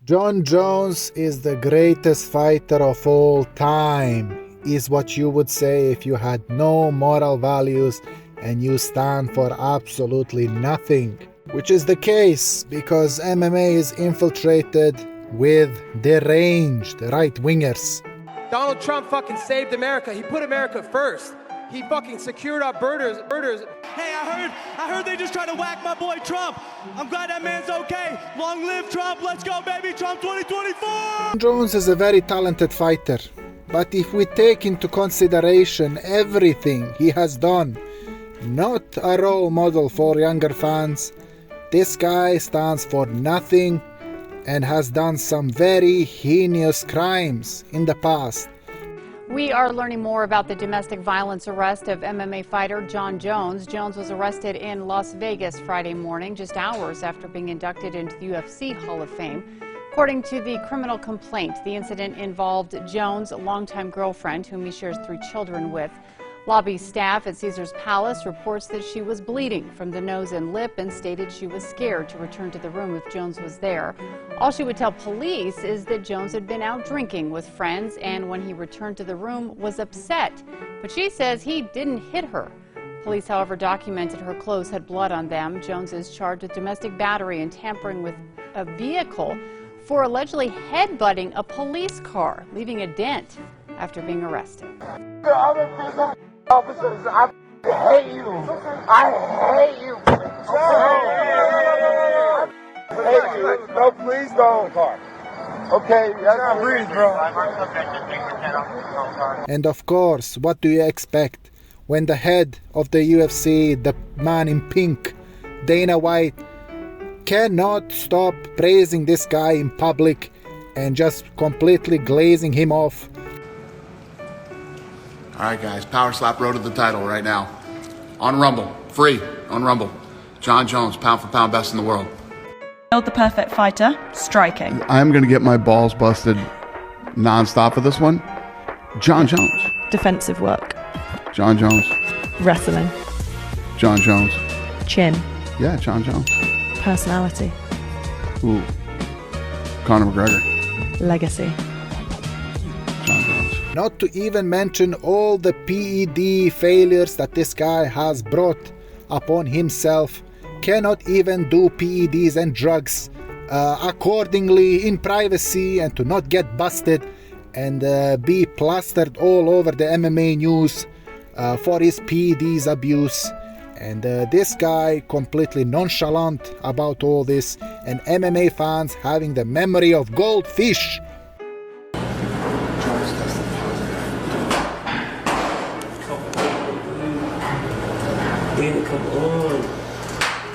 Jon Jones is the greatest fighter of all time, is what you would say if you had no moral values and you stand for absolutely nothing. Which is the case because MMA is infiltrated with deranged right-wingers. Donald Trump fucking saved America. He put America first. He fucking secured our borders. Hey, I heard they just tried to whack my boy Trump. I'm glad that man's okay. Long live Trump. Let's go, baby. Trump 2024. Jones is a very talented fighter. But if we take into consideration everything he has done, not a role model for younger fans, this guy stands for nothing and has done some very heinous crimes in the past. We are learning more about the domestic violence arrest of MMA fighter Jon Jones. Jones was arrested in Las Vegas Friday morning, just hours after being inducted into the UFC Hall of Fame. According to the criminal complaint, the incident involved Jones' longtime girlfriend, whom he shares 3 children with. Lobby staff at Caesars Palace reports that she was bleeding from the nose and lip and stated she was scared to return to the room if Jones was there. All she would tell police is that Jones had been out drinking with friends and when he returned to the room was upset. But she says he didn't hit her. Police, however, documented her clothes had blood on them. Jones is charged with domestic battery and tampering with a vehicle for allegedly headbutting a police car, leaving a dent after being arrested. Officers, I hate you. I hate you. I hate you. No, please don't. Okay, that's breathe, bro. And of course, what do you expect when the head of the UFC, the man in pink, Dana White, cannot stop praising this guy in public and just completely glazing him off? All right, guys, Power Slap Road to the title right now. On Rumble, free on Rumble. Jon Jones, pound for pound, best in the world. The perfect fighter, striking. I'm going to get my balls busted nonstop for this one. Jon Jones. Defensive work. Jon Jones. Wrestling. Jon Jones. Chin. Yeah, Jon Jones. Personality. Ooh. Conor McGregor. Legacy. Jon Jones. Not to even mention all the PED failures that this guy has brought upon himself. Cannot even do PEDs and drugs accordingly in privacy and to not get busted and be plastered all over the MMA news for his PEDs abuse. And this guy completely nonchalant about all this, and MMA fans having the memory of goldfish.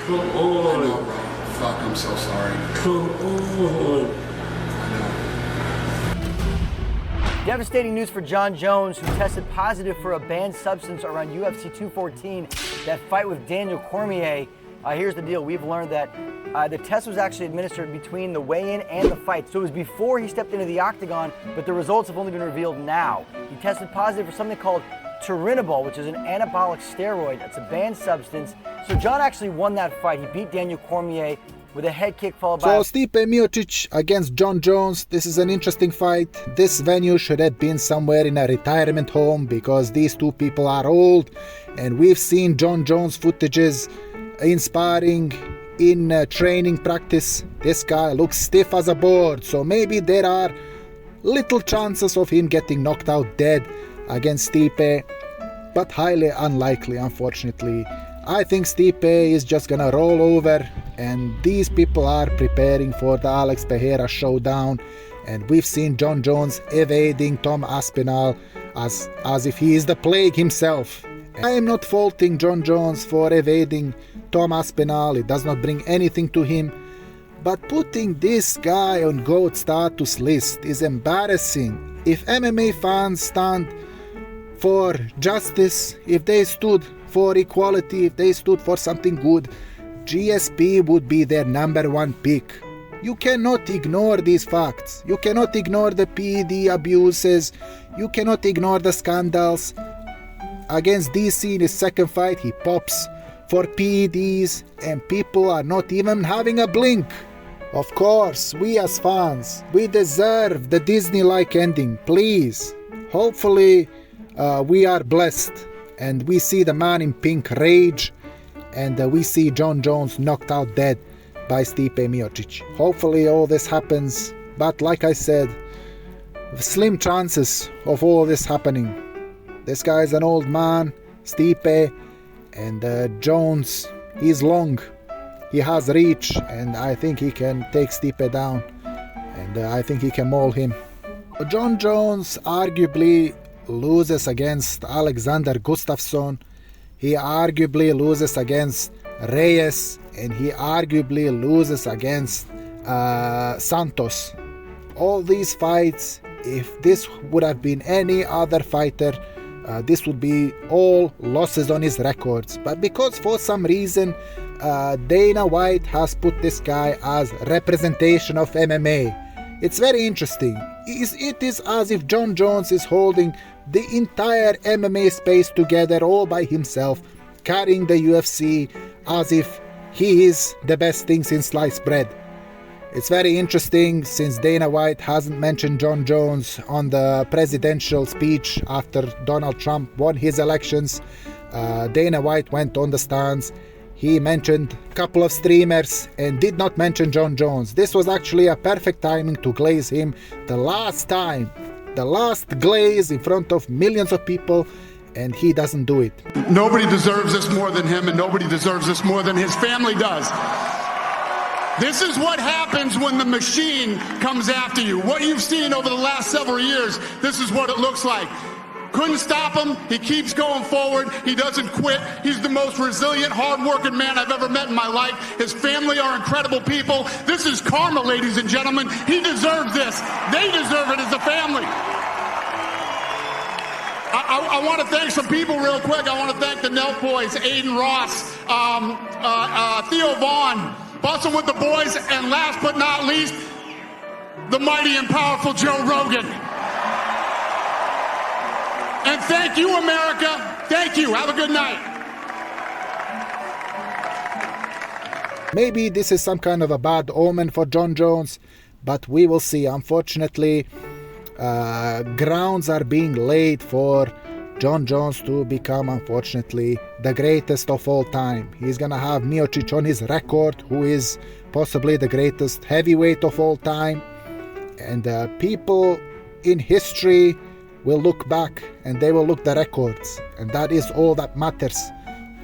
Come on. I know, bro. Fuck, I'm so sorry. Come on. Devastating news for Jon Jones, who tested positive for a banned substance around UFC 214, that fight with Daniel Cormier. Here's the deal. We've learned that the test was actually administered between the weigh-in and the fight. So it was before he stepped into the octagon, but the results have only been revealed now. He tested positive for something called Turinabol, which is an anabolic steroid. It's a banned substance. So Jon actually won that fight. He beat Daniel Cormier with a head kick followed by... So Stipe Miocic against Jon Jones. This is an interesting fight. This venue should have been somewhere in a retirement home because these two people are old. And we've seen Jon Jones footages in sparring, in training practice. This guy looks stiff as a board. So maybe there are little chances of him getting knocked out dead against Stipe, but highly unlikely, unfortunately. I think Stipe is just gonna roll over, and these people are preparing for the Alex Pereira showdown, and we've seen Jon Jones evading Tom Aspinall as if he is the plague himself. I am not faulting Jon Jones for evading Tom Aspinall. It does not bring anything to him, but putting this guy on GOAT status list is embarrassing. If MMA fans stand for justice, if they stood for equality, if they stood for something good, GSP would be their #1 pick. You cannot ignore these facts. You cannot ignore the PED abuses. You cannot ignore the scandals. Against DC in his second fight, he pops for PEDs and people are not even having a blink. Of course, we as fans, we deserve the Disney-like ending, please. Hopefully, we are blessed and we see the Man in Pink rage and we see Jon Jones knocked out dead by Stipe Miocic. Hopefully all this happens, but like I said, slim chances of all this happening. This guy is an old man, Stipe, and Jones, he's long. He has reach, and I think he can take Stipe down, and I think he can maul him. Jon Jones arguably loses against Alexander Gustafsson. He arguably loses against Reyes, and he arguably loses against Santos. All these fights, if this would have been any other fighter, this would be all losses on his records. But because for some reason Dana White has put this guy as representation of MMA, it's very interesting. It is as if Jon Jones is holding the entire MMA space together all by himself, carrying the UFC as if he is the best thing since sliced bread. It's very interesting since Dana White hasn't mentioned Jon Jones on the presidential speech after Donald Trump won his elections. Dana White went on the stands. He mentioned a couple of streamers and did not mention Jon Jones. This was actually a perfect timing to glaze him the last time. The last glaze in front of millions of people, and he doesn't do it. Nobody deserves this more than him, and nobody deserves this more than his family does. This is what happens when the machine comes after you. What you've seen over the last several years, this is what it looks like. Couldn't stop him. He keeps going forward. He doesn't quit. He's the most resilient, hard-working man I've ever met in my life. His family are incredible people. This is karma, ladies and gentlemen. He deserves this. They deserve it as a family. I want to thank some people real quick. I want to thank the Nelk boys, Aiden Ross, Theo Vaughn, Bustin' with the boys, and last but not least, the mighty and powerful Joe Rogan. And thank you, America. Thank you. Have a good night. Maybe this is some kind of a bad omen for Jon Jones, but we will see. Unfortunately, grounds are being laid for Jon Jones to become, unfortunately, the greatest of all time. He's gonna have Miocic on his record, who is possibly the greatest heavyweight of all time. And people in history will look back and they will look the records. And that is all that matters.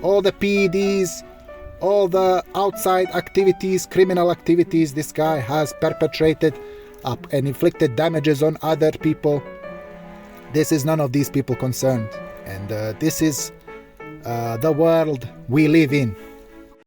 All the PEDs, all the outside activities, criminal activities this guy has perpetrated and inflicted damages on other people. This is none of these people concerned, and this is the world we live in.